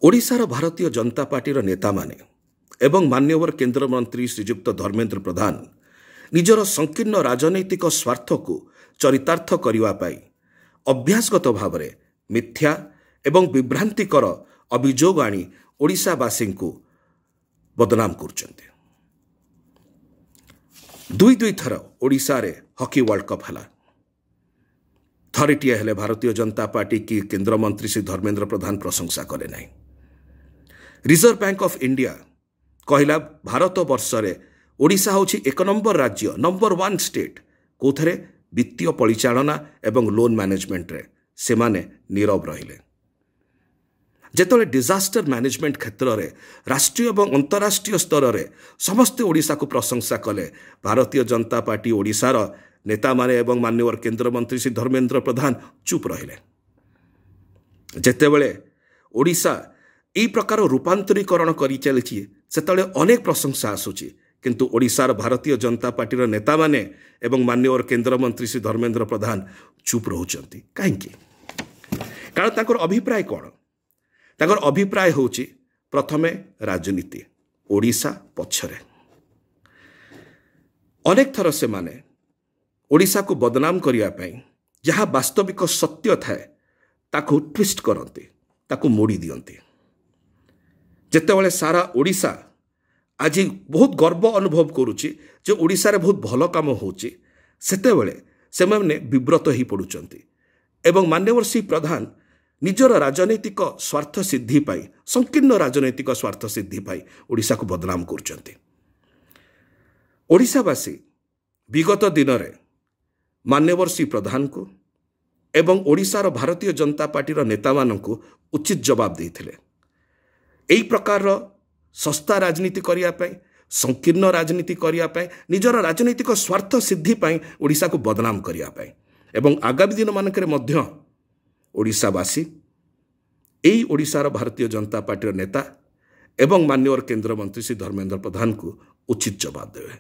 ओडिशार भारतीय जनता पार्टी नेता माने एवं मान्यवर केंद्र मंत्री श्रीजुक्त धर्मेंद्र प्रधान निजर संकीर्ण राजनैतिक स्वार्थ को चरितार्थ करने अभ्यासगत भाव में मिथ्या एवं विभ्रांतिकर अभियोग आनी ओडिशावासी को बदनाम कर दुई थर ओडिशा रे हॉकी वर्ल्ड कप है थरेटिए हेले भारतीय जनता पार्टी की केंद्र मंत्री श्री धर्मेंद्र प्रधान प्रशंसा कले नहीं। रिजर्व बैंक ऑफ इंडिया कहला भारत वर्ष रे ओडिशा होछि 1 नंबर राज्य नंबर 1 स्टेट कोथरे वित्तीय परिचालना एवं लोन मैनेजमेंट रे से माने नीरव रहिले। जेतले डिजास्टर मैनेजमेंट क्षेत्र में राष्ट्रीय एवं अंतरराष्ट्रीय स्तर में समस्ते ओडिशा को प्रशंसा कले भारतीय जनता पार्टी ओडिशार नेता माने एवं मान्यवर केंद्र मंत्री श्री धर्मेंद्र प्रधान चुप रहिले। जेतेबेले ओडिशा ई प्रकार रूपांतरीकरण करी चलिछि सेतले अनेक प्रशंसा आसुछि किंतु ओडिशार भारतीय जनता पार्टी नेता माने एवं मान्यवर केंद्र मंत्री श्री धर्मेंद्र प्रधान चुप रहउछंती काहेकि कारण ताकर अभिप्राय कोन ताकर अभिप्राय होछि प्रथमे राजनीति ओडिशा पछरे अनेक थर से माने ओडिशा को बदनाम करिया पई जहाँ वास्तविक सत्य थाए ताकू ट्विस्ट करते ताकू मोड़ी दियंती। जेतेबेले सारा ओडिशा आज बहुत गर्व अनुभव करुछि जे ओडिशा रे बहुत भल काम होछि सेतेबेले से माने विव्रत ही पडुचंती एवं मान्यवर श्री प्रधान निजर राजनैतिक स्वार्थ सिद्धि पाई संकीर्ण राजनैतिक स्वार्थ सिद्धि पाई ओडिशा को बदनाम करचंती। ओडिशावासी विगत दिन रे मान्यवर श्री प्रधान को एवं ओडिशार भारतीय जनता पार्टी नेता मानक उचित जवाब देथिले। एई प्रकार सस्ता राजनीति करिया पाई संकीर्ण राजनीति करिया पाई निजर राजनैतिक स्वार्थ सिद्धि पाई ओडिशा को बदनाम करिया पाई एवं आगामी दिन मानकरे मध्य ओडिशावासी एई ओडिशार भारतीय जनता पार्टी नेता एवं मान्यवर केंद्र मंत्री श्री धर्मेंद्र प्रधान को उचित जवाब देवे।